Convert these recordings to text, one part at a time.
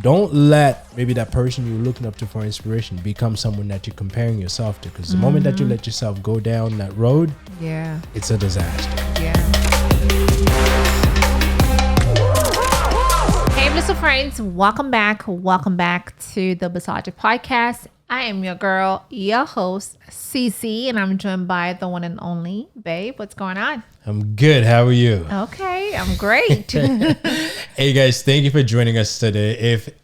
don't let maybe that person you're looking up to for inspiration become someone that you're comparing yourself to. Because the moment that you let yourself go down that road, it's a disaster. Hey, Blissful friends, welcome back to the Blissology Podcast. I am your girl, your host, Cece, and I'm joined by the one and only Babe. What's going on? I'm good. How are you? Okay, I'm great. Hey guys, thank you for joining us today.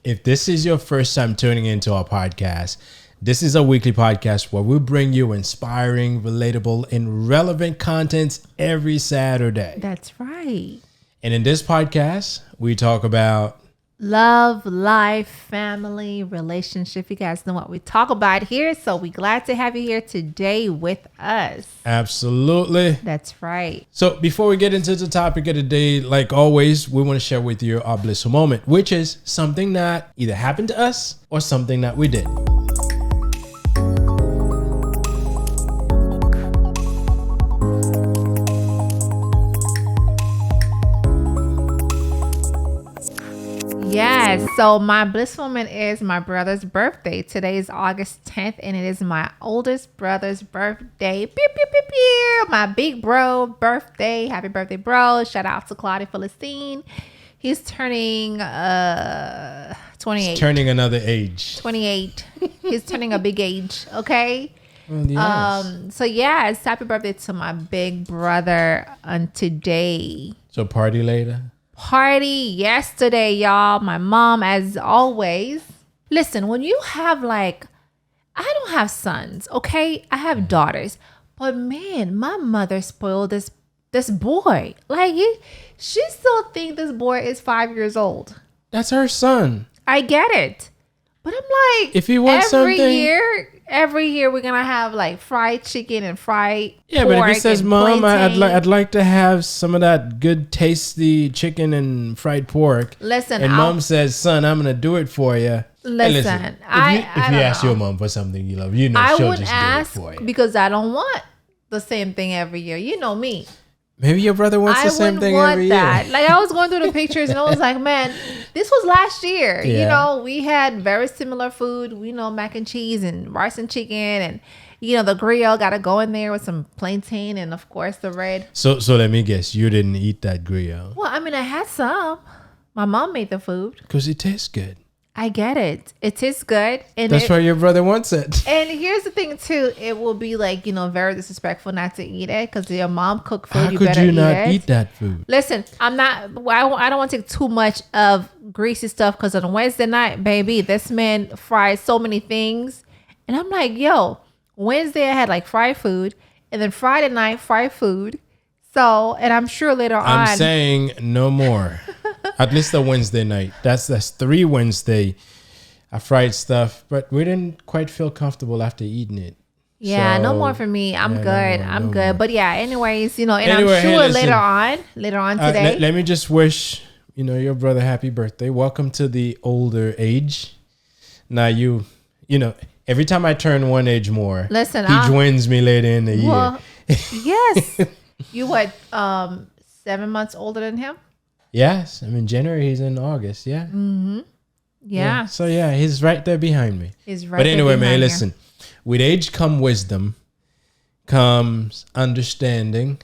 If this is your first time tuning into our podcast, this is a weekly podcast where we bring you inspiring, relatable, and relevant content every Saturday. That's right. And in this podcast, we talk about love, life, family, relationship. You guys know what we talk about here. So we're glad to have you here today with us. Absolutely. That's right. So before we get into the topic of the day, like always, we want to share with you our blissful moment, which is something that either happened to us or something that we did. Yes, so my bliss moment is my brother's birthday. Today is August 10th, and it is my oldest brother's birthday. Pew, pew, pew, pew. My big bro birthday. Happy birthday, bro. Shout out to Claudia Philistine. He's turning 28. He's turning another age. 28. He's turning a big age, okay? Well, yes. So yes, happy birthday to my big brother on today. So party later? Party yesterday, y'all. My mom, as always. Listen, when you have I don't have sons, okay? I have daughters. But man, my mother spoiled this boy. She still thinks this boy is 5 years old. That's her son. I get it. But I'm like, if he wants every year we're gonna have fried chicken and fried pork. But if he says, "Mom, I'd like to have some of that good tasty chicken and fried pork," and Mom says, "Son, I'm gonna do it for you." Listen, if you ask your mom for something you love, she'll just do it for you. Because I don't want the same thing every year. You know me. Maybe your brother wants the same thing every year. I was going through the pictures and I was like, man, this was last year. Yeah. We had very similar food. We know mac and cheese and rice and chicken and, the grill got to go in there with some plantain and, of course, the red. So let me guess, you didn't eat that grill. Well, I mean, I had some. My mom made the food. Because it tastes good. I get it. It tastes good. And that's why your brother wants it. And here's the thing, too. It will be very disrespectful not to eat it because your mom cooked food. How could you not eat that food? Listen, I don't want to take too much of greasy stuff because on Wednesday night, baby, this man fried so many things. And I'm like, yo, Wednesday I had fried food. And then Friday night, fried food. So, and I'm sure later on. I'm saying no more. At least a Wednesday night. That's 3 Wednesday. I fried stuff, but we didn't quite feel comfortable after eating it. Yeah, so, no more for me. I'm good. I'm good. More. But yeah, anyways, and I'm sure later on today. Let me just wish, your brother happy birthday. Welcome to the older age. Now every time I turn one age more, listen, he joins me later in the year. Yes. You 7 months older than him? Yes. I mean, January, he's in August. Yeah. Mm-hmm. Yeah. So, he's right there behind me. But anyway, man, listen. With age come wisdom, comes understanding,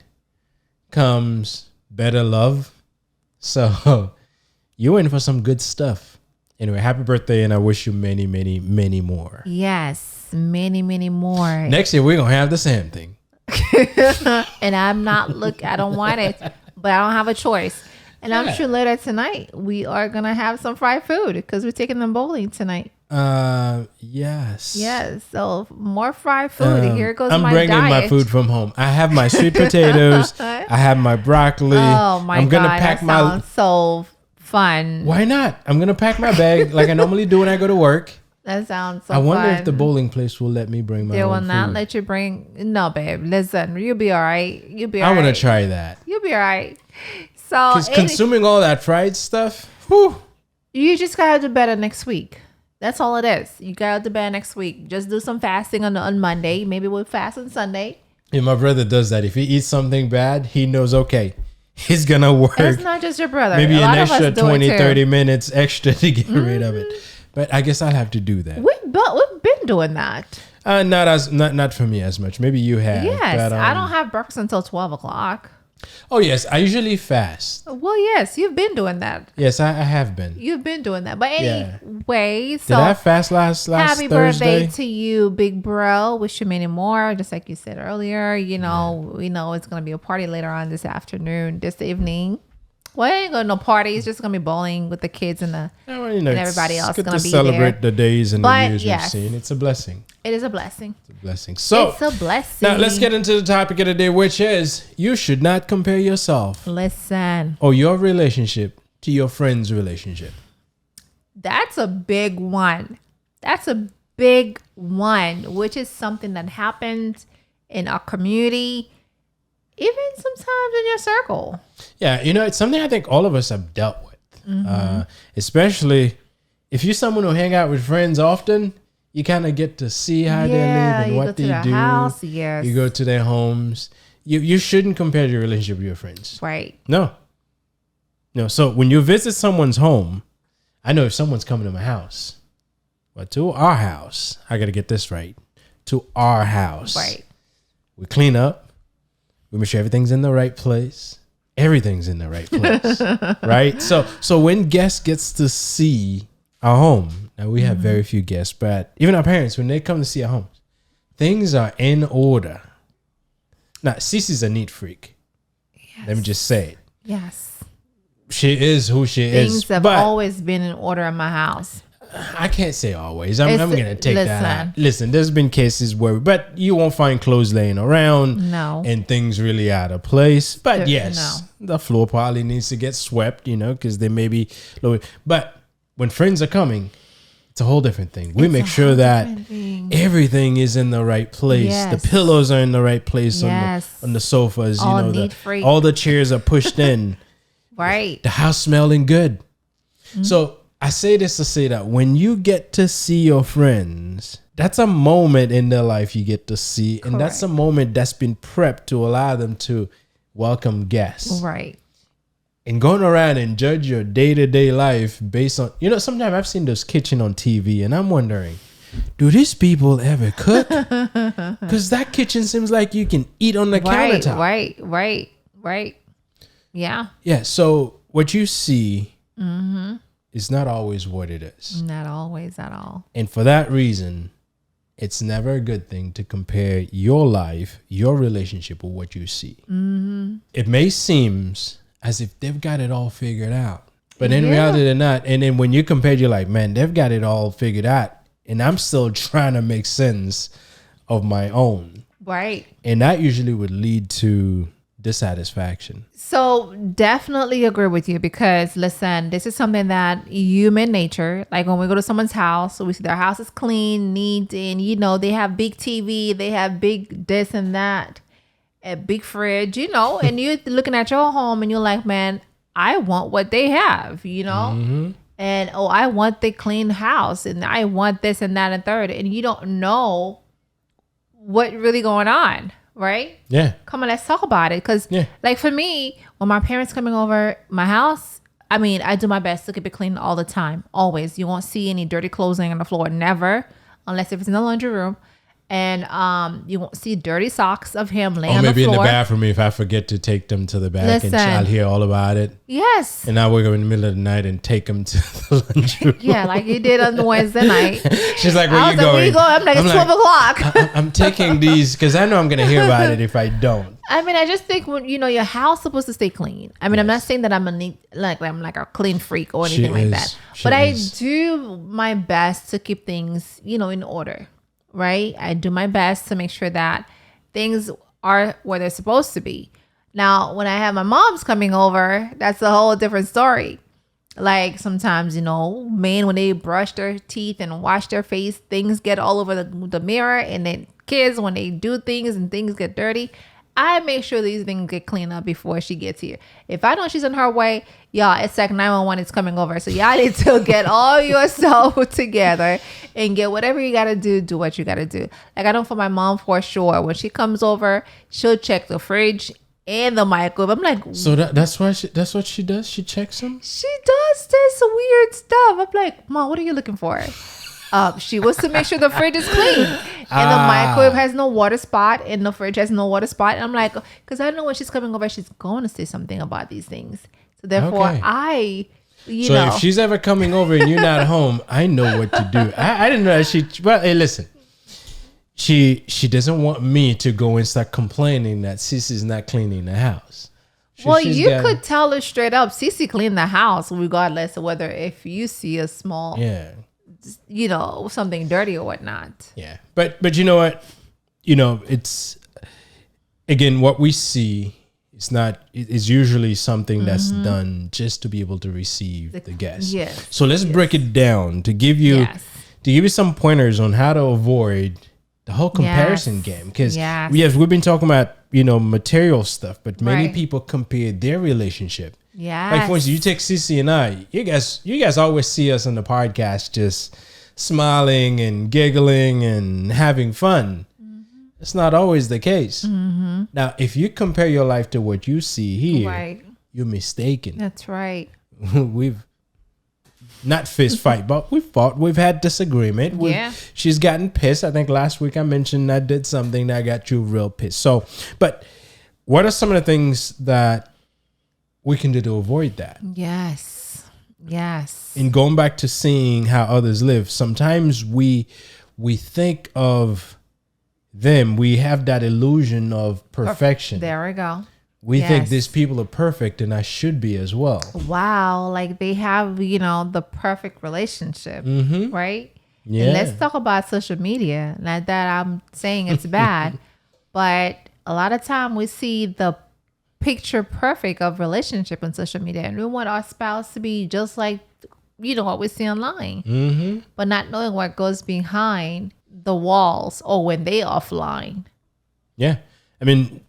comes better love. So, you're in for some good stuff. Anyway, happy birthday, and I wish you many, many, many more. Yes. Many, many more. Next year, we're going to have the same thing. And I don't want it, but I don't have a choice. And I'm sure later tonight we are gonna have some fried food because we're taking them bowling tonight. Yes. Yes. So more fried food. Here goes my diet. I'm bringing my food from home. I have my sweet potatoes. I have my broccoli. Oh my God! That sounds so fun. Why not? I'm gonna pack my bag like I normally do when I go to work. That sounds so fun. I wonder if the bowling place will let me bring my own food. They will not let you bring. No, babe. Listen, you'll be all right. I want to try that. You'll be all right. So, because consuming all that fried stuff, whew. You just gotta do better next week. That's all it is. You gotta do better next week. Just do some fasting on Monday. Maybe we'll fast on Sunday. Yeah, my brother does that. If he eats something bad, he knows, okay, is going to work. It's not just your brother. Maybe A an lot of extra us do 20, it too. 30 minutes extra to get rid of it. But I guess I'll have to do that. We've been doing that. Not for me as much. Maybe you have. Yes, but, I don't have breakfast until 12 o'clock. Oh, yes. I usually fast. Well, yes, you've been doing that. Yes, I have been. You've been doing that. But Yeah. anyway, so Did I fast last happy Thursday? birthday to you, big bro. Wish you many more. Just like you said earlier, we know it's going to be a party later on this evening. Well, it ain't going to no party. It's just going to be bowling with the kids and everybody else It's good gonna to be celebrate there. the days and But the years yes. we've seen. It's a blessing. It is a blessing. It's a blessing. So It's a blessing. now let's get into the topic of the day, which is you should not compare yourself Listen, or your relationship to your friend's relationship. that's a big one. That's a big one, which is something that happens in our community, even sometimes in your circle. Yeah, it's something I think all of us have dealt with, especially if you're someone who hang out with friends often. You kind of get to see how they live and what they do. House, yes. You go to their homes. You shouldn't compare your relationship with your friends. Right. No. So when you visit someone's home, I know if someone's coming to my house, but to our house, I got to get this right. To our house. Right. We clean up. We make sure everything's in the right place. Everything's in the right place. Right? So when guests gets to see our home, now we have very few guests, but even our parents, when they come to see our homes, things are in order. Now, Cece's a neat freak. Yes. Let me just say it. Yes. She is who she is. Things have but always been in order in my house. I can't say always. I'm going to take that listen. out. Listen, there's been cases where, but you won't find clothes laying around. No. And things really out of place. But There- yes, the floor probably needs to get swept, because they may be low. But when friends are coming, it's a whole different thing. We make sure that everything is in the right place. Yes. The pillows are in the right place Yes. on the sofas. All neat-free. All the chairs are pushed in. Right. The house smelling good. So I say this to say that when you get to see your friends, that's a moment in their life you get to see. And that's a moment that's been prepped to allow them to welcome guests. Right. And going around and judge your day-to-day life based on, sometimes I've seen those kitchen on TV and I'm wondering, do these people ever cook? Because that kitchen seems like you can eat on the countertop. Right. Yeah. Yeah. So what you see is not always what it is. Not always at all. And for that reason, it's never a good thing to compare your life, your relationship with what you see. It may seem as if they've got it all figured out. But in reality, they're not. And then when you compare, you're like, man, they've got it all figured out. And I'm still trying to make sense of my own. Right. And that usually would lead to dissatisfaction. So definitely agree with you because listen, this is something that human nature, like when we go to someone's house, so we see their house is clean, neat, and they have big TV, they have big this and that, a big fridge, and you're looking at your home and you're like, man, I want what they have, and I want the clean house and I want this and that and third, and you don't know what really going on. Right? Yeah. Come on, let's talk about it. Because, like for me, when my parents coming over my house, I do my best to keep it clean all the time. Always. You won't see any dirty clothing on the floor. Never. Unless if it's in the laundry room. And you won't see dirty socks of him laying on the floor. Or maybe in the bathroom if I forget to take them to the back and I'll hear all about it. Yes. And I wake up in the middle of the night and take them to the laundry room. Yeah, like you did on the Wednesday night. She's like, where you going? Where you going? I'm like, it's 12 o'clock. I'm taking these because I know I'm going to hear about it if I don't. I just think when your house is supposed to stay clean. I'm not saying that I'm like a clean freak or anything like that. But I do my best to keep things, in order. Right? I do my best to make sure that things are where they're supposed to be. Now, when I have my mom's coming over, that's a whole different story. Like sometimes, men, when they brush their teeth and wash their face, things get all over the mirror. And then kids, when they do things and things get dirty, I make sure these things get cleaned up before she gets here. If I know she's on her way, y'all, it's like 911 is coming over. So y'all need to get all yourself together and get whatever you got to do what you got to do. Like I know for my mom for sure, when she comes over, she'll check the fridge and the microwave. I'm like, So that's what she does. She checks them. she does this weird stuff. I'm like, Mom, what are you looking for? She was to make sure the fridge is clean, and the microwave has no water spot, and the fridge has no water spot. And I'm like, because I know when she's coming over, she's going to say something about these things. So therefore, Okay. you So know, if she's ever coming over and you're not home, I know what to do. I didn't know that she. Well, hey, listen. She doesn't want me to go and start complaining that Cece's not cleaning the house. You could tell her straight up, Cece cleaned the house, regardless of whether if you see a small, something dirty or whatnot. Yeah, but you know what? It's again what we see. It's usually something that's done just to be able to receive the guest. Yes. So let's break it down to give you some pointers on how to avoid the whole comparison game, because we've been talking about material stuff, but many people compare their relationship. Yeah. Like for instance, you take Cece and I. You guys always see us on the podcast just smiling and giggling and having fun. It's not always the case. Now, if you compare your life to what you see here, you're mistaken. That's right. We've not fist fight, but we've fought. We've had disagreement. She's gotten pissed. I think last week I mentioned I did something that got you real pissed. So, but what are some of the things that we can do to avoid that? Yes. And going back to seeing how others live, sometimes we think of them. We have that illusion of perfection. There we go. We think these people are perfect and I should be as well. Wow. Like they have, the perfect relationship, right? Yeah. And let's talk about social media. Not that I'm saying it's bad, but a lot of time we see the picture perfect of relationship on social media, and we want our spouse to be just like, what we see online, but not knowing what goes behind the walls or when they offline. Yeah. I mean,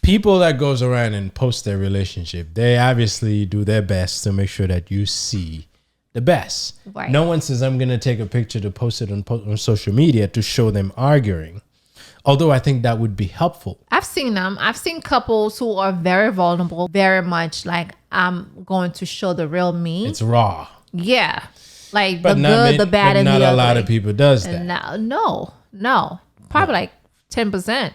people that goes around and post their relationship, they obviously do their best to make sure that you see the best. Right. No one says, I'm going to take a picture to post it on social media to show them arguing. Although I think that would be helpful. I've seen them. I've seen couples who are very vulnerable, very much like, I'm going to show the real me. It's raw. Yeah. Like the good, the bad, and the ugly. Not a lot of people does that. No. Probably like 10%.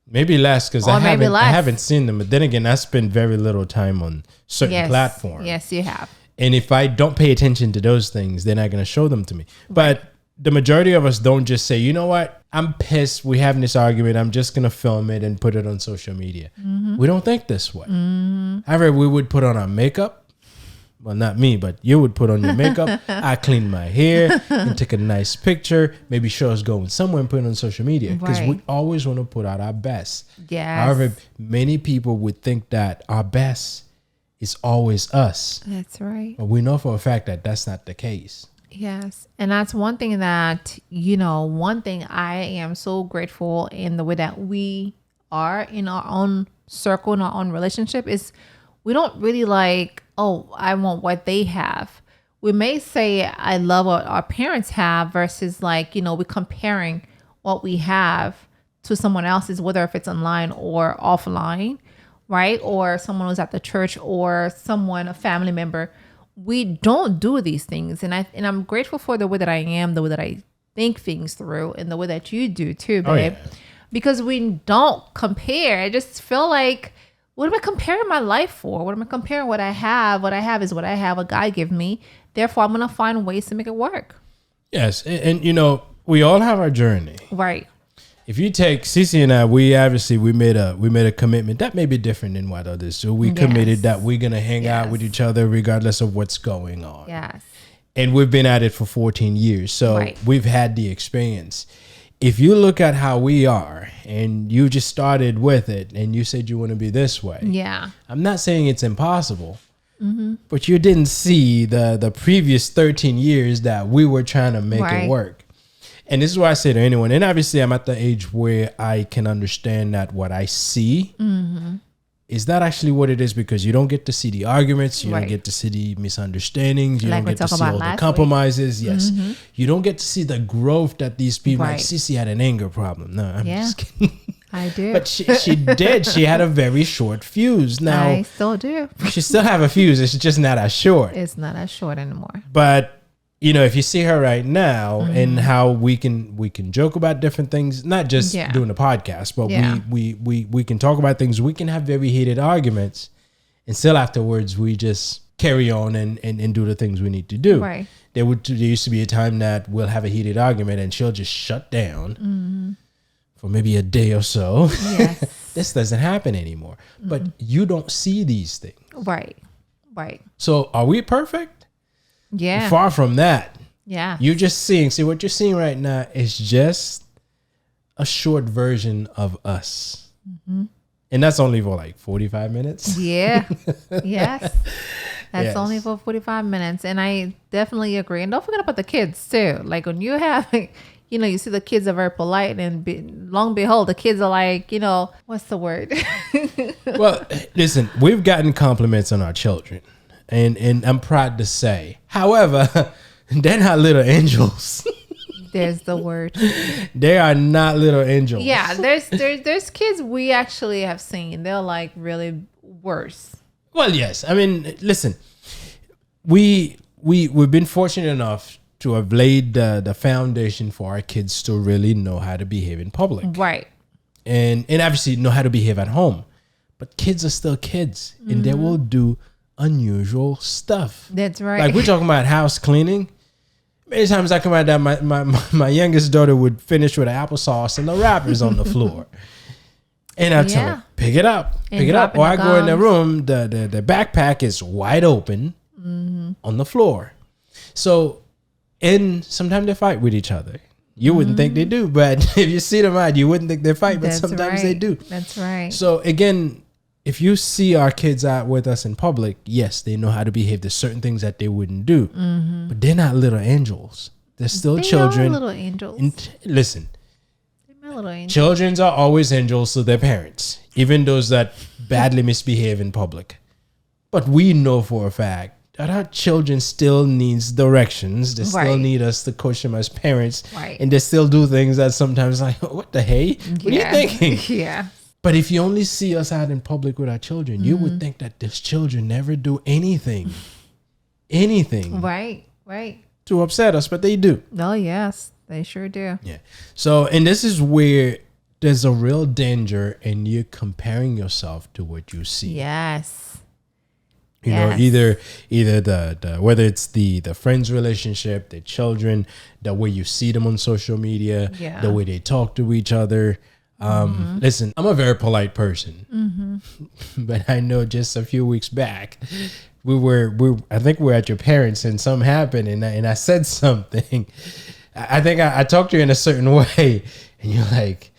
Maybe less, because I haven't seen them. But then again, I spend very little time on certain platforms. Yes, you have. And if I don't pay attention to those things, they're not going to show them to me. But the majority of us don't just say, you know what, I'm pissed, we're having this argument, I'm just going to film it and put it on social media. We don't think this way. However, we would put on our makeup. Well, not me, but you would put on your makeup. I clean my hair and take a nice picture, maybe show us going somewhere and put it on social media, because we always want to put out our best. Yes. However, many people would think that our best is always us. That's right. But we know for a fact that that's not the case. Yes. And that's one thing that, one thing I am so grateful in the way that we are in our own circle, in our own relationship, is we don't really like, I want what they have. We may say, I love what our parents have, versus like, we're comparing what we have to someone else's, whether if it's online or offline, right? Or someone who's at the church, or a family member. We don't do these things. And I'm grateful for the way that I am, the way that I think things through, and the way that you do too, babe. Because we don't compare. I just feel like, what am I comparing my life for? What am I comparing what I have? What I have is what I have, what God gave me. Therefore, I'm going to find ways to make it work. Yes. And we all have our journey. Right. If you take Cece and I, we made a commitment that may be different than what others. So we committed that we're going to hang out with each other regardless of what's going on. Yes. And we've been at it for 14 years. So we've had the experience. If you look at how we are, and you just started with it and you said you want to be this way. Yeah. I'm not saying it's impossible, but you didn't see the previous 13 years that we were trying to make it work. And this is why I say to anyone, and obviously I'm at the age where I can understand that what I see is not actually what it is, because you don't get to see the arguments, you don't get to see the misunderstandings, you don't get to see all the compromises. Yes. You don't get to see the growth that these people, like Cece had an anger problem. No, I'm just kidding. I do. But she did. She had a very short fuse. Now I still do. she still have a fuse. It's just not as short. It's not as short anymore. But if you see her right now and how we can joke about different things, not just doing a podcast, but we can talk about things. We can have very heated arguments, and still afterwards we just carry on and do the things we need to do. Right. There used to be a time that we'll have a heated argument and she'll just shut down for maybe a day or so. Yes. This doesn't happen anymore. But you don't see these things. Right. So are we perfect? Yeah. Far from that. Yeah. You're just see what you're seeing right now is just a short version of us. And that's only for like 45 minutes. Yeah. Yes. That's Yes. only for 45 minutes. And I definitely agree. And don't forget about the kids too. Like when you have, you see the kids are very polite and long behold, the kids are like, what's the word? Well, listen, we've gotten compliments on our children. And I'm proud to say, however, they're not little angels. There's the word. They are not little angels. Yeah, there's kids we actually have seen. They're like really worse. Well, yes. I mean, listen, we've been fortunate enough to have laid the foundation for our kids to really know how to behave in public. Right. And obviously know how to behave at home. But kids are still kids, and they will do unusual stuff. That's right. Like we're talking about house cleaning. Many times I come out that my youngest daughter would finish with applesauce and the wrappers on the floor. And I tell her, pick it up. Or I go in the room, the backpack is wide open on the floor. So, and sometimes they fight with each other. You wouldn't think they do, but if you see them out, you wouldn't think they fight, but sometimes they do. That's right. So again, if you see our kids out with us in public, yes, they know how to behave. There's certain things that they wouldn't do, but they're not little angels. They're still children. Are little angels. Listen, They're little angels. children are always angels to their parents, even those that badly misbehave in public. But we know for a fact that our children still needs directions. They still need us to coach them as parents, and they still do things that sometimes like, what the hey? What are you thinking? Yeah. But if you only see us out in public with our children, you would think that these children never do anything Right. to upset us, but they do. Oh, yes. They sure do. Yeah. So, and this is where there's a real danger in you comparing yourself to what you see. Yes. You know, either the whether it's the friends relationship, the children, the way you see them on social media, the way they talk to each other. Listen, I'm a very polite person, but I know just a few weeks back, I think we were at your parents and something happened, and I said something. I think I talked to you in a certain way, and you're like,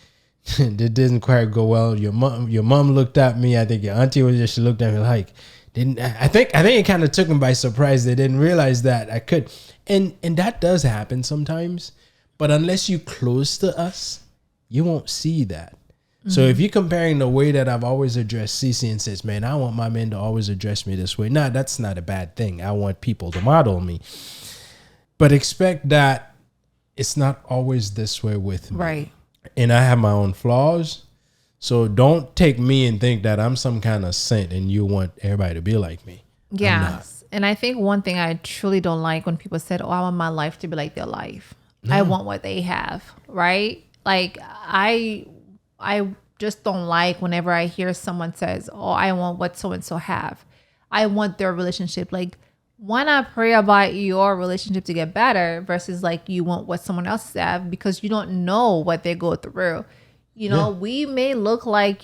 it didn't quite go well. Your mom looked at me. I think your auntie she looked at me like, I think it kind of took them by surprise. They didn't realize that I could, and that does happen sometimes. But unless you close to us, you won't see that. So if you're comparing the way that I've always addressed Cece and says, man, I want my men to always address me this way. No, that's not a bad thing. I want people to model me. But expect that it's not always this way with me. Right. And I have my own flaws. So don't take me and think that I'm some kind of saint and you want everybody to be like me. Yes. And I think one thing I truly don't like when people said, oh, I want my life to be like their life. No. I want what they have. Right. Like I just don't like whenever I hear someone says, oh, I want what so-and-so have. I want their relationship. Like, why not pray about your relationship to get better versus like you want what someone else have, because you don't know what they go through. You know, we may look like,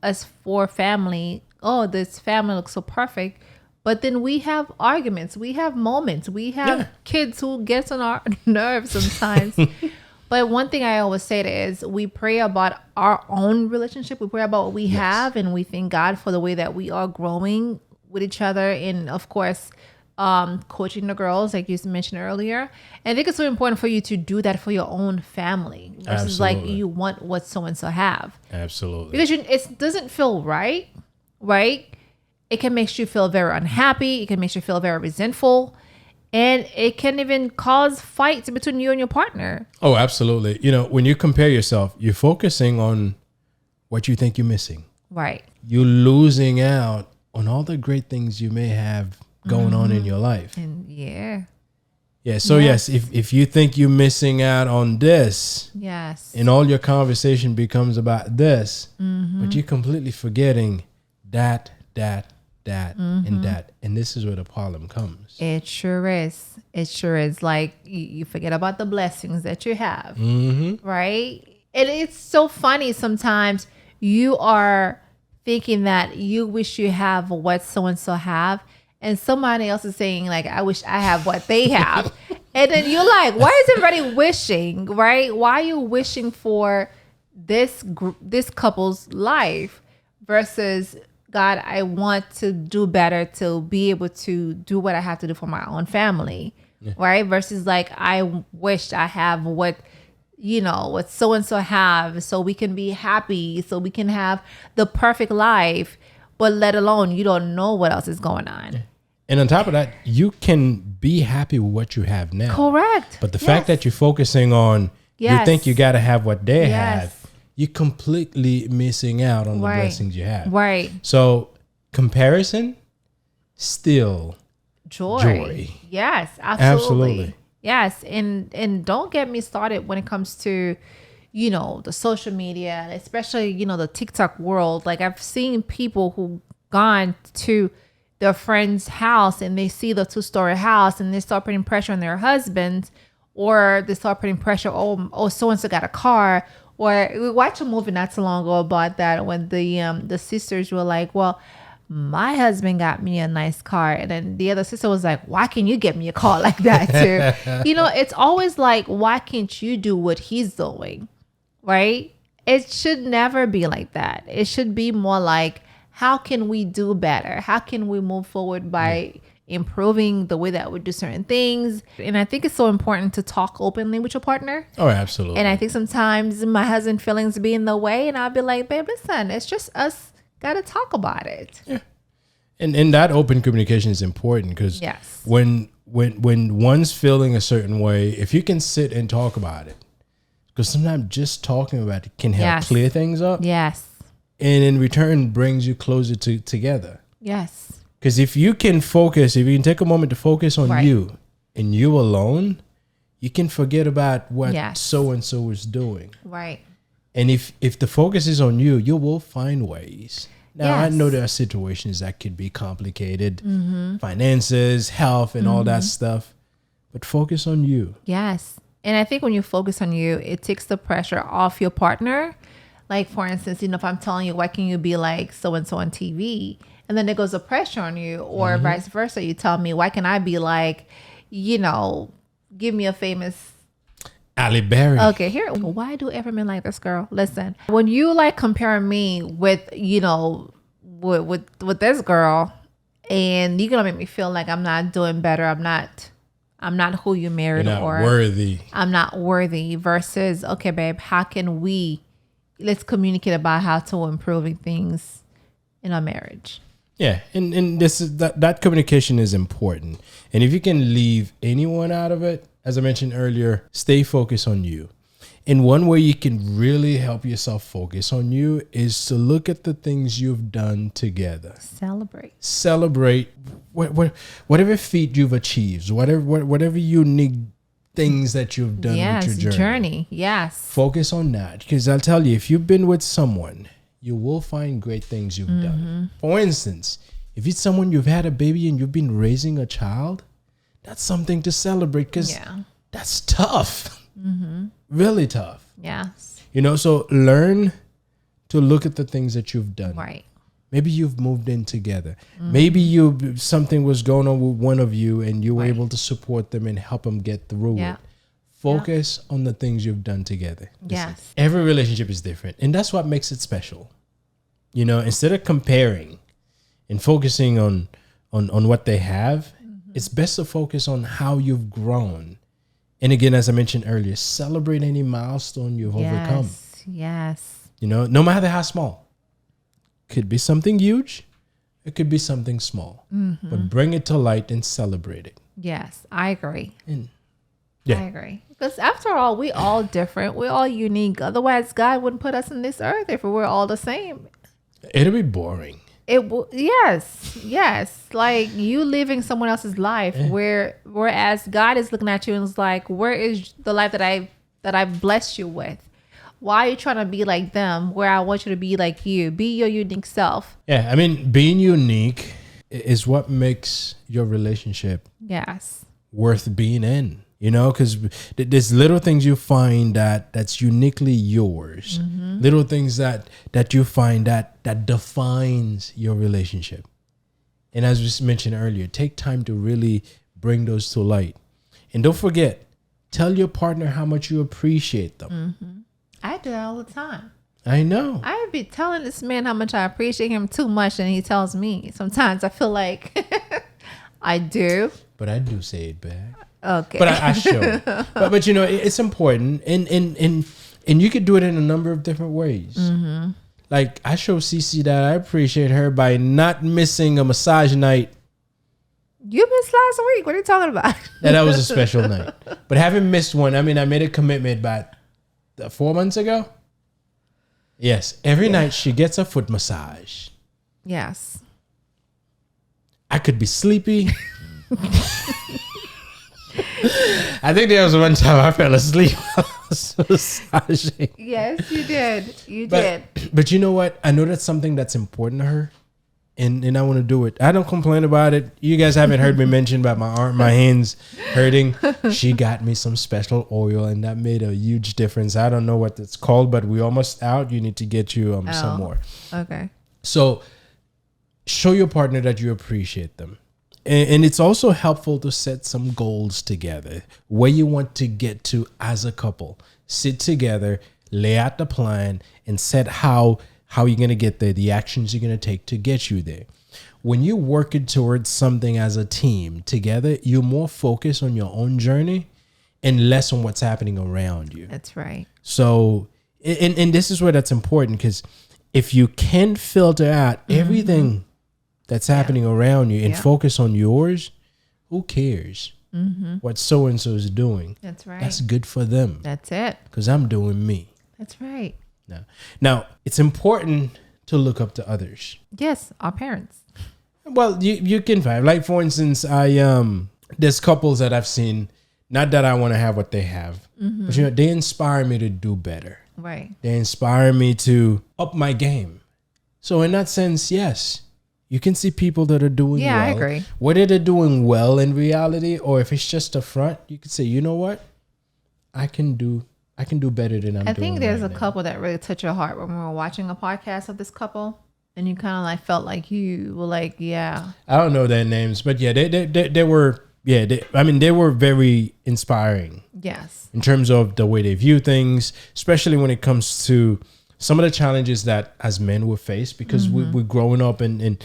as for family, oh, this family looks so perfect. But then we have arguments. We have moments. We have kids who gets on our nerves sometimes. But one thing I always say is we pray about our own relationship. We pray about what we have, and we thank God for the way that we are growing with each other. And of course, coaching the girls, like you mentioned earlier. And I think it's so important for you to do that for your own family versus like you want what so-and-so have. Absolutely. Because it doesn't feel right? It can make you feel very unhappy. It can make you feel very resentful. And it can even cause fights between you and your partner. Oh, absolutely. When you compare yourself, you're focusing on what you think you're missing. Right. You're losing out on all the great things you may have going on in your life. And yeah. So yes, if you think you're missing out on this, yes, and all your conversation becomes about this, but you're completely forgetting that, and that, and this is where the problem comes. It sure is. It sure is. Like you forget about the blessings that you have, right? And it's so funny sometimes. You are thinking that you wish you have what so and so have, and somebody else is saying like, I wish I have what they have. And then you're like, why is everybody wishing, right? Why are you wishing for this couple's life versus God, I want to do better to be able to do what I have to do for my own family, right? Versus like, I wish I have what so-and-so have, so we can be happy, so we can have the perfect life, but let alone you don't know what else is going on. And on top of that, you can be happy with what you have now. Correct. But the fact that you're focusing on, you think you got to have what they have, you're completely missing out on the blessings you have. Right. So comparison, still joy. Yes, absolutely. Yes. And don't get me started when it comes to, the social media, especially, the TikTok world. Like I've seen people who gone to their friend's house and they see the 2-story house and they start putting pressure on their husbands, or they start putting pressure, oh so-and-so got a car. Or we watched a movie not so long ago about that when the sisters were like, well, my husband got me a nice car. And then the other sister was like, why can't you get me a car like that too? It's always like, why can't you do what he's doing? Right? It should never be like that. It should be more like, how can we do better? How can we move forward by improving the way that we do certain things? And I think it's so important to talk openly with your partner. Oh, absolutely. And I think sometimes my husband's feelings be in the way, and I'll be like, babe, listen, it's just us got to talk about it. Yeah. And that open communication is important because when one's feeling a certain way, if you can sit and talk about it, because sometimes just talking about it can help clear things up. Yes. And in return, brings you closer together. Yes. Because if you can take a moment to focus on you and you alone, you can forget about what so-and-so is doing. Right. And if the focus is on you, you will find ways. Now, I know there are situations that could be complicated, finances, health, and all that stuff, but focus on you. Yes. And I think when you focus on you, it takes the pressure off your partner. Like, for instance, if I'm telling you, why can you be like so-and-so on TV? And then there goes a pressure on you, or vice versa. You tell me, why can I be like, give me a famous Halle Berry. Okay, here. Why do every man like this girl? Listen, when you like comparing me with, with this girl, and you're gonna make me feel like I'm not doing better. I'm not who you married, You're not or worthy. I'm not worthy. Versus, okay, babe, how can let's communicate about how to improving things in our marriage. Yeah, and this is that communication is important. And if you can leave anyone out of it, as I mentioned earlier, stay focused on you. And one way you can really help yourself focus on you is to look at the things you've done together. Celebrate whatever feat you've achieved, whatever unique things that you've done with your journey. Yes. Focus on that. Because I'll tell you, if you've been with someone, you will find great things you've done. For instance, if it's someone you've had a baby and you've been raising a child, that's something to celebrate, because that's tough. Really tough. Yes. So learn to look at the things that you've done. Right. Maybe you've moved in together. Maybe something was going on with one of you and you were able to support them and help them get through it. Focus on the things you've done together. Yes. Every relationship is different, and that's what makes it special. Instead of comparing and focusing on what they have, it's best to focus on how you've grown. And again, as I mentioned earlier, celebrate any milestone you've overcome. Yes. No matter how small. Could be something huge. It could be something small. But bring it to light and celebrate it. Yes, I agree. Yeah. I agree. Because after all, we all different. We're all unique. Otherwise, God wouldn't put us in this earth if we were all the same. It'll be boring. Yes. Like you living someone else's life, whereas God is looking at you and is like, where is the life that I've blessed you with? Why are you trying to be like them? Where I want you to be like you. Be your unique self. Yeah, I mean, being unique is what makes your relationship worth being in. You know, because there's little things you find that's uniquely yours. Little things that you find that defines your relationship. And as we mentioned earlier, take time to really bring those to light. And don't forget, tell your partner how much you appreciate them. I do that all the time. I know. I be telling this man how much I appreciate him too much, and he tells me. Sometimes I feel like I do. But I do say it back. Okay. But I show. but you know, it's important. And you could do it in a number of different ways. Like I show Cece that I appreciate her by not missing a massage night. You missed last week. What are you talking about? That was a special night. But having missed one, I mean, I made a commitment about 4 months ago. Yes. Every night she gets a foot massage. Yes. I could be sleepy. I think there was one time I fell asleep while I was massaging. Yes, you did. But you know what? I know that's something that's important to her. And I want to do it. I don't complain about it. You guys haven't heard me mention about my arm, my hands hurting. She got me some special oil, and that made a huge difference. I don't know what it's called, but we're almost out. You need to get you some more. Okay. So show your partner that you appreciate them. And it's also helpful to set some goals together, where you want to get to as a couple. Sit together, lay out the plan, and set how you're going to get there, the actions you're going to take to get you there. When you're working towards something as a team together, you're more focused on your own journey and less on what's happening around you. That's right. So, and this is where that's important, because if you can filter out everything that's happening around you and focus on yours, who cares what so-and-so is doing? That's right. That's good for them. That's it. Because I'm doing me. That's right. Now, it's important to look up to others. Yes, our parents. Well, you can find, like, for instance, there's couples that I've seen, not that I want to have what they have, but you know, they inspire me to do better. Right. They inspire me to up my game. So in that sense, yes, you can see people that are doing well. Yeah, I agree. Whether they're doing well in reality or if it's just a front, you could say, you know what? I can do better than I'm doing. I think there's right a now. couple that really touched your heart when we were watching a podcast of this couple, and you kind of like felt like you were like, yeah. I don't know their names, but yeah, they were, yeah, they were very inspiring. Yes. In terms of the way they view things, especially when it comes to some of the challenges that as men we face, because we're growing up in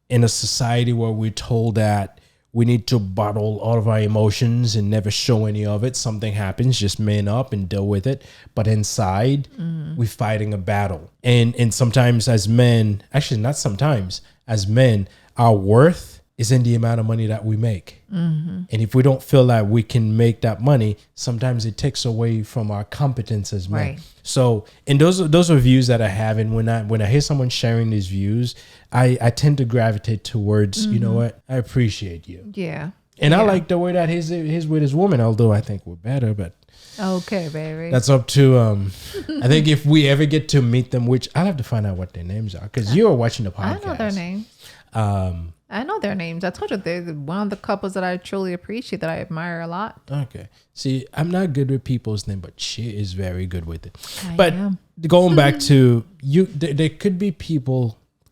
a society where we're told that we need to bottle all of our emotions and never show any of it. Something happens, just man up and deal with it. But inside, we're fighting a battle. And sometimes as men, actually not sometimes, as men, our worth is in the amount of money that we make. And if we don't feel that we can make that money, sometimes it takes away from our competence as men. Right. So, and those are views that I have. And when I hear someone sharing these views, I tend to gravitate towards, you know what, I appreciate you. Yeah. And I like the way that he's with his woman, although I think we're better, but Okay, baby. that's up to, I think if we ever get to meet them, which I'll have to find out what their names are, because you are watching the podcast. I know their names. I know their names. I told you they're one of the couples that I truly appreciate, that I admire a lot. Okay. See, I'm not good with people's name, but she is very good with it. I am. Going back to you, there could be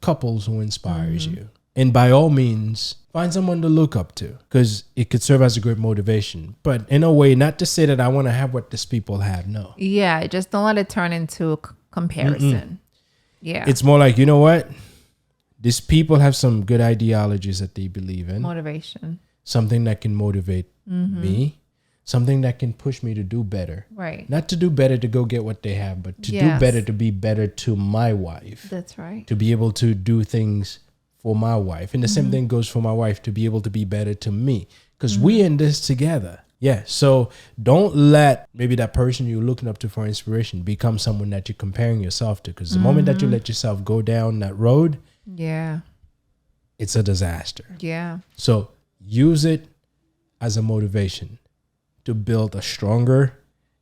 couples who inspires you. And by all means, find someone to look up to, because it could serve as a great motivation. But in a way, not to say that I want to have what these people have. No. Yeah, just don't let it turn into a comparison. Yeah. It's more like, you know what? These people have some good ideologies that they believe in. Motivation. Something that can motivate me. Something that can push me to do better. Right. Not to do better to go get what they have, but to do better, to be better to my wife. That's right. To be able to do things for my wife. And the same thing goes for my wife, to be able to be better to me. Because we in this together. Yeah. So don't let maybe that person you're looking up to for inspiration become someone that you're comparing yourself to. Because the moment that you let yourself go down that road, Yeah. it's a disaster. Yeah. So use it as a motivation to build a stronger,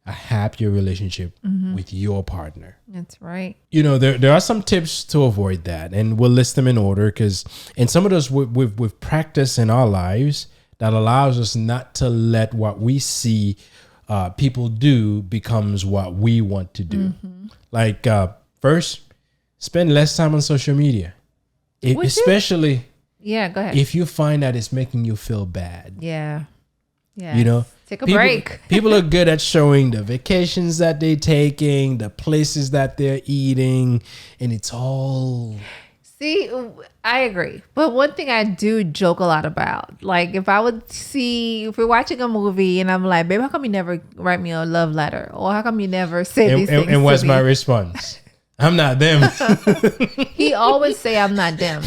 a happier relationship with your partner. That's right. You know, there are some tips to avoid that, and we'll list them in order because, and some of those we've practiced in our lives that allows us not to let what we see people do becomes what we want to do. Like first, spend less time on social media, especially Yeah, go ahead. if you find that it's making you feel bad. Yeah. Yeah. You know, take a break. People are good at showing the vacations that they're taking, the places that they're eating, and it's all. See, I agree. But one thing I do joke a lot about, like if we're watching a movie and I'm like, babe, how come you never write me a love letter? Or how come you never say these things and what's to my me? response? I'm not them. He always say I'm not them.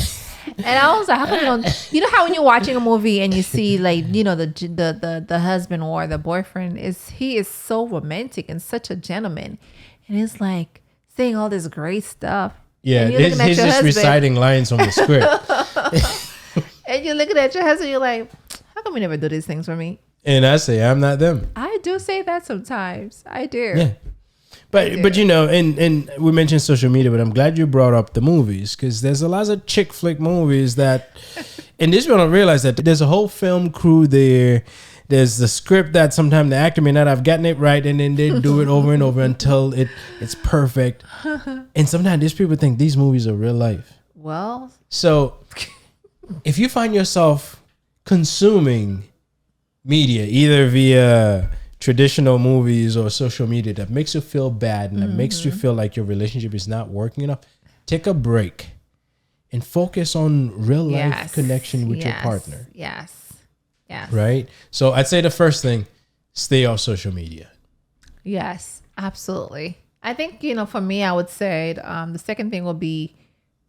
And I was like, how come you know how when you're watching a movie and you see like, you know, the husband or the boyfriend he is so romantic and such a gentleman. And it's like saying all this great stuff. Yeah, and you're he's looking at your just husband, reciting lines from the script. and you're looking at your husband, you're like, how come you never do these things for me? And I say, I'm not them. I do say that sometimes. I do. Yeah. But you know, and we mentioned social media, but I'm glad you brought up the movies because there's a lot of chick flick movies that, and this one I realize that there's a whole film crew there. There's the script that sometimes the actor may not have gotten it right, and then they do it over and over until it's perfect. And sometimes these people think these movies are real life. Well, so if you find yourself consuming media either via traditional movies or social media that makes you feel bad and that makes you feel like your relationship is not working enough, take a break and focus on real life connection with your partner. Yes. Right? So I'd say the first thing, stay off social media. Yes, absolutely. I think, you know, for me, I would say the second thing will be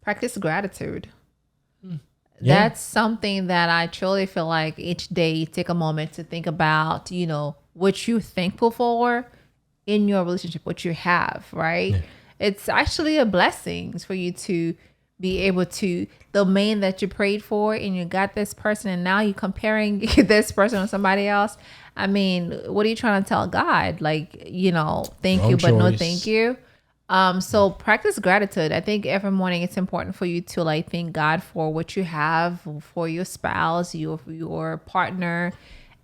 practice gratitude. Yeah. That's something that I truly feel like each day take a moment to think about, you know, what you're thankful for in your relationship, what you have, right? Yeah. It's actually a blessing for you to be able to, the man that you prayed for and you got this person and now you're comparing this person with somebody else. I mean, what are you trying to tell God? Like, you know, thank you, but no thank you. So practice gratitude. I think every morning it's important for you to like thank God for what you have, for your spouse, your partner,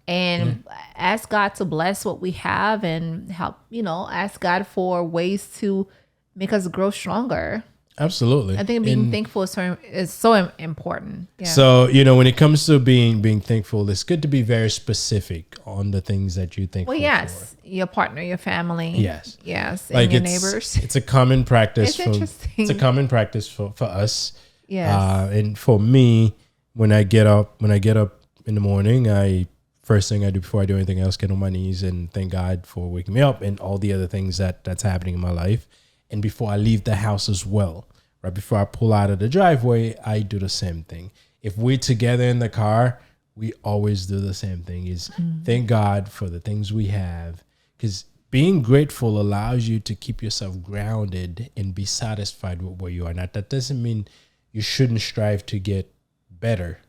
and ask God to bless what we have and help, you know, ask God for ways to make us grow stronger. Absolutely. I think being thankful is so important. Yeah. So, you know, when it comes to being thankful, it's good to be very specific on the things that you thankful for. Well, yes. Your partner, your family. Yes. Yes. Like and your neighbors. It's a common practice. It's interesting. It's a common practice for us. Yes. And for me, when I get up in the morning, first thing I do before I do anything else, get on my knees and thank God for waking me up and all the other things that's happening in my life. And before I leave the house as well, right before I pull out of the driveway, I do the same thing. If we're together in the car, we always do the same thing, is thank God for the things we have. Because being grateful allows you to keep yourself grounded and be satisfied with where you are. Now, that doesn't mean you shouldn't strive to get better.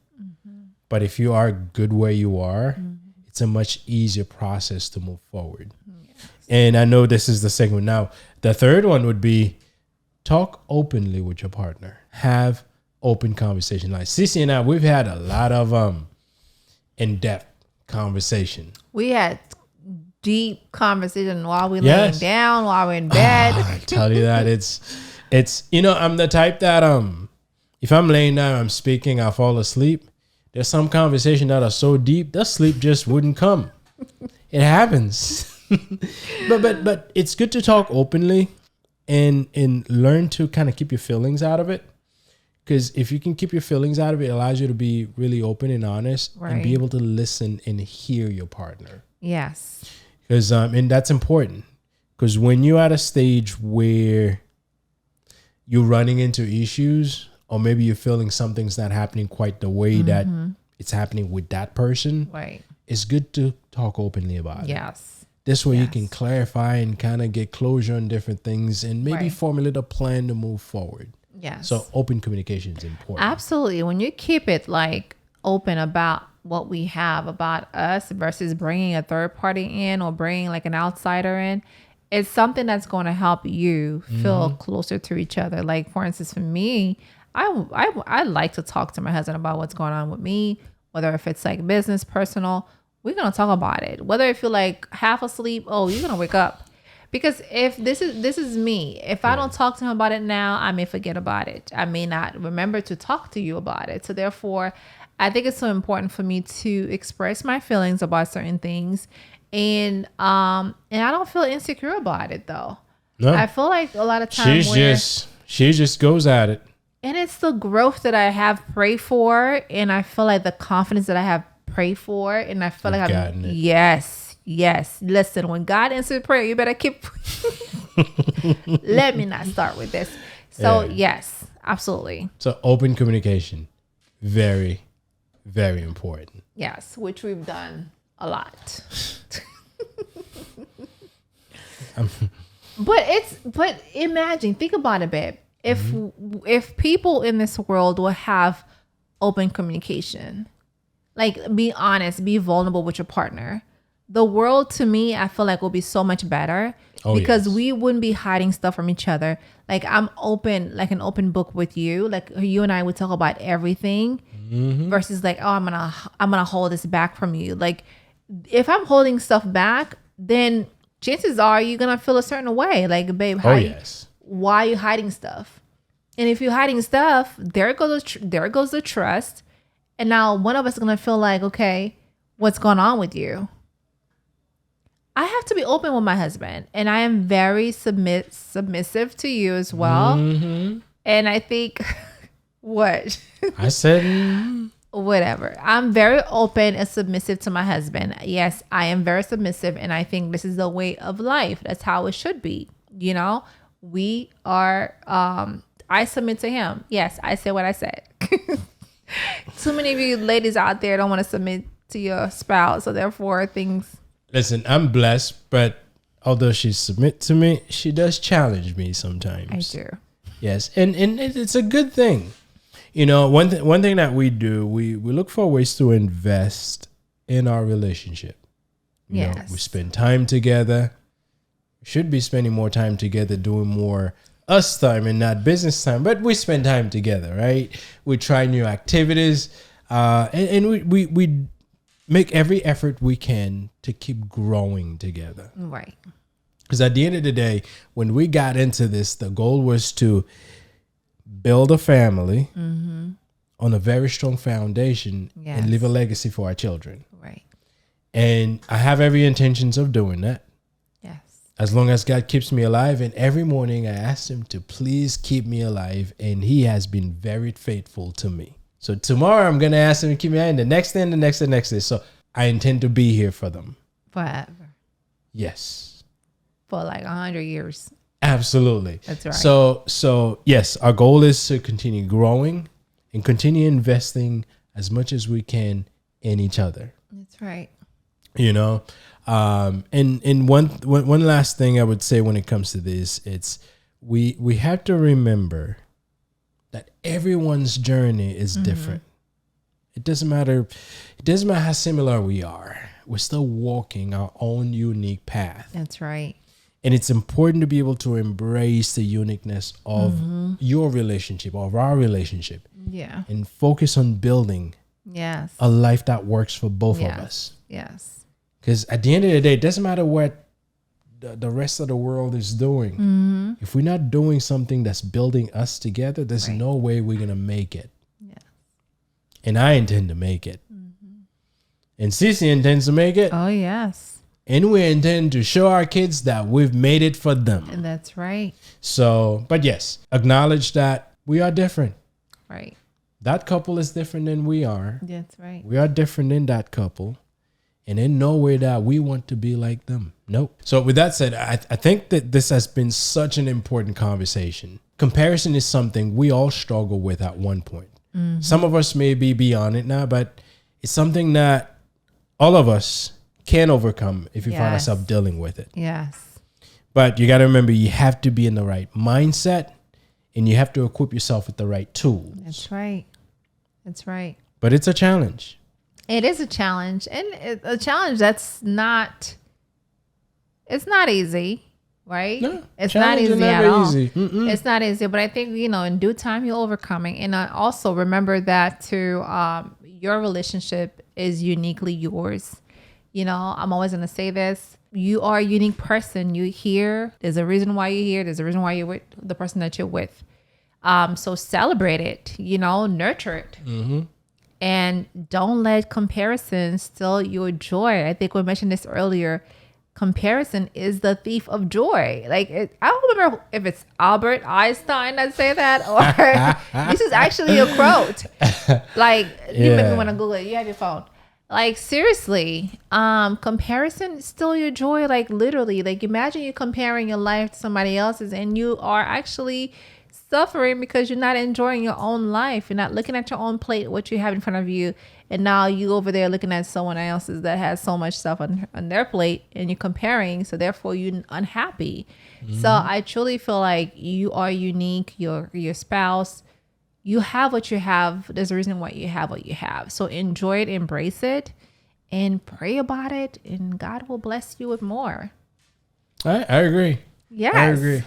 But if you are good where you are, it's a much easier process to move forward. And I know this is the second one. Now, the third one would be talk openly with your partner. Have open conversation. Like Cece and I, we've had a lot of in-depth conversation. We had deep conversation while we laying down, while we're in bed. I tell you that it's you know, I'm the type that if I'm laying down, I'm speaking, I'll fall asleep. There's some conversation that are so deep, the sleep just wouldn't come. It happens. but it's good to talk openly and learn to kind of keep your feelings out of it. Because if you can keep your feelings out of it, it allows you to be really open and honest and be able to listen and hear your partner. Yes. Because and that's important. Because when you're at a stage where you're running into issues, or maybe you're feeling something's not happening quite the way that it's happening with that person, right? it's good to talk openly about it. Yes. This way you can clarify and kind of get closure on different things and maybe formulate a plan to move forward. Yes. So open communication is important. Absolutely. When you keep it like open about what we have about us versus bringing a third party in or bringing like an outsider in, it's something that's going to help you feel closer to each other. Like, for instance, for me, I like to talk to my husband about what's going on with me, whether if it's like business, personal, we're going to talk about it. Whether if you're like half asleep, oh, you're going to wake up. Because if this is me, if I don't talk to him about it now, I may forget about it. I may not remember to talk to you about it. So therefore, I think it's so important for me to express my feelings about certain things. And I don't feel insecure about it though. No. I feel like a lot of times she just goes at it. And it's the growth that I have prayed for, and I feel like the confidence that I have prayed for, and I feel like I've yes. Listen, when God answers prayer, you better keep. Let me not start with this. So yes, absolutely. So open communication, very, very important. Yes, which we've done a lot. But imagine, think about it, babe. If people in this world will have open communication, like be honest, be vulnerable with your partner, the world to me, I feel like will be so much better because we wouldn't be hiding stuff from each other. Like I'm open, like an open book with you. Like you and I would talk about everything versus like, oh, I'm gonna hold this back from you. Like if I'm holding stuff back, then chances are you're gonna feel a certain way. Like, babe, why are you hiding stuff? And if you're hiding stuff, there goes the trust. And now one of us is gonna feel like, okay, what's going on with you? I have to be open with my husband, and I am very submissive to you as well. And I think what I said. Whatever. I'm very open and submissive to my husband. Yes, I am very submissive, and I think this is the way of life. That's how it should be. You know, we are. I submit to him. Yes, I said what I said. Too many of you ladies out there don't want to submit to your spouse, so therefore things. Listen, I'm blessed, but although she submits to me, she does challenge me sometimes. I do. Yes, and it's a good thing. You know, one thing that we do, we look for ways to invest in our relationship. You know, we spend time together. We should be spending more time together, doing more us time and not business time. But we spend time together, right? We try new activities, and we make every effort we can to keep growing together. Right. Because at the end of the day, when we got into this, the goal was to build a family on a very strong foundation and leave a legacy for our children. Right. And I have every intentions of doing that. Yes. As long as God keeps me alive. And every morning I ask him to please keep me alive. And he has been very faithful to me. So tomorrow I'm going to ask him to keep me alive. And the next day, and the next day, the next day. So I intend to be here for them. Forever. Yes. For like 100 years. Absolutely. That's right. So yes, our goal is to continue growing and continue investing as much as we can in each other. That's right. You know, and one last thing I would say when it comes to this, it's we have to remember that everyone's journey is different. It doesn't matter how similar we are. We're still walking our own unique path. That's right. And it's important to be able to embrace the uniqueness of your relationship, of our relationship. Yeah. And focus on building a life that works for both of us. Yes. Because at the end of the day, it doesn't matter what the rest of the world is doing. If we're not doing something that's building us together, there's no way we're going to make it. Yeah. And I intend to make it. And Cece intends to make it. Oh, yes. And we intend to show our kids that we've made it for them. And that's right. So, but yes, acknowledge that we are different. Right. That couple is different than we are. That's right. We are different in that couple. And in no way that we want to be like them. Nope. So with that said, I think that this has been such an important conversation. Comparison is something we all struggle with at one point. Some of us may be beyond it now, but it's something that all of us can overcome if we find Yes. ourselves dealing with it. Yes. But you got to remember, you have to be in the right mindset and you have to equip yourself with the right tools. That's right. That's right. But it's a challenge. It is a challenge, and a challenge that's not. It's not easy, right? No, it's not challenge is easy at never all. easy. Mm-mm. It's not easy, but I think in due time you'll overcome it. And also remember that too. Your relationship is uniquely yours. I'm always gonna say this. You are a unique person. You here. There's a reason why you're here. There's a reason why you're with the person that you're with. So celebrate it. Nurture it. Mm-hmm. And don't let comparison steal your joy. I think we mentioned this earlier. Comparison is the thief of joy. I don't remember if it's Albert Einstein that say that, or this is actually a quote. You make me want to Google it. You have your phone. Seriously, comparison steal your joy. Literally, imagine you comparing your life to somebody else's, and you are actually suffering because you're not enjoying your own life. You're not looking at your own plate, what you have in front of you. And now you over there looking at someone else's that has so much stuff on their plate, and you're comparing. So therefore you're unhappy. Mm-hmm. So I truly feel like you are unique. Your spouse, you have what you have. There's a reason why you have what you have. So enjoy it, embrace it, and pray about it. And God will bless you with more. I agree. Yes. I agree.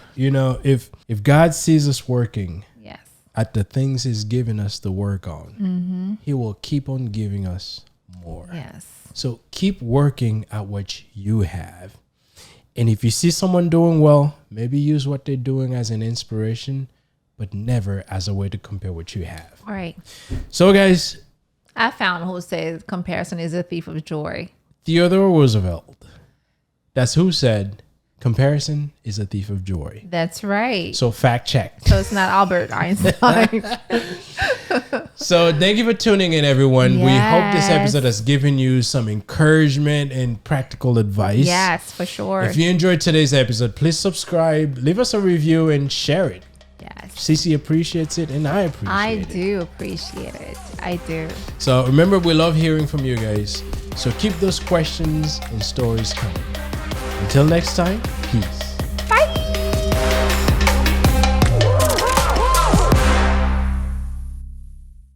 If God sees us working Yes. at the things he's given us to work on, Mm-hmm. he will keep on giving us more. Yes. So keep working at what you have. And if you see someone doing well, maybe use what they're doing as an inspiration, but never as a way to compare what you have. All right. So guys, I found who says comparison is a thief of joy. Theodore Roosevelt, that's who said comparison is a thief of joy. That's right. So fact check. So it's not Albert Einstein. So thank you for tuning in, everyone. We hope this Yes. episode has given you some encouragement and practical advice. Yes, for sure. If you enjoyed today's episode, please subscribe, leave us a review, and share it. Yes. Cece appreciates it, and I appreciate I it. do appreciate it. I do. So remember, we love hearing from you guys. So keep those questions and stories coming. Until next time, peace.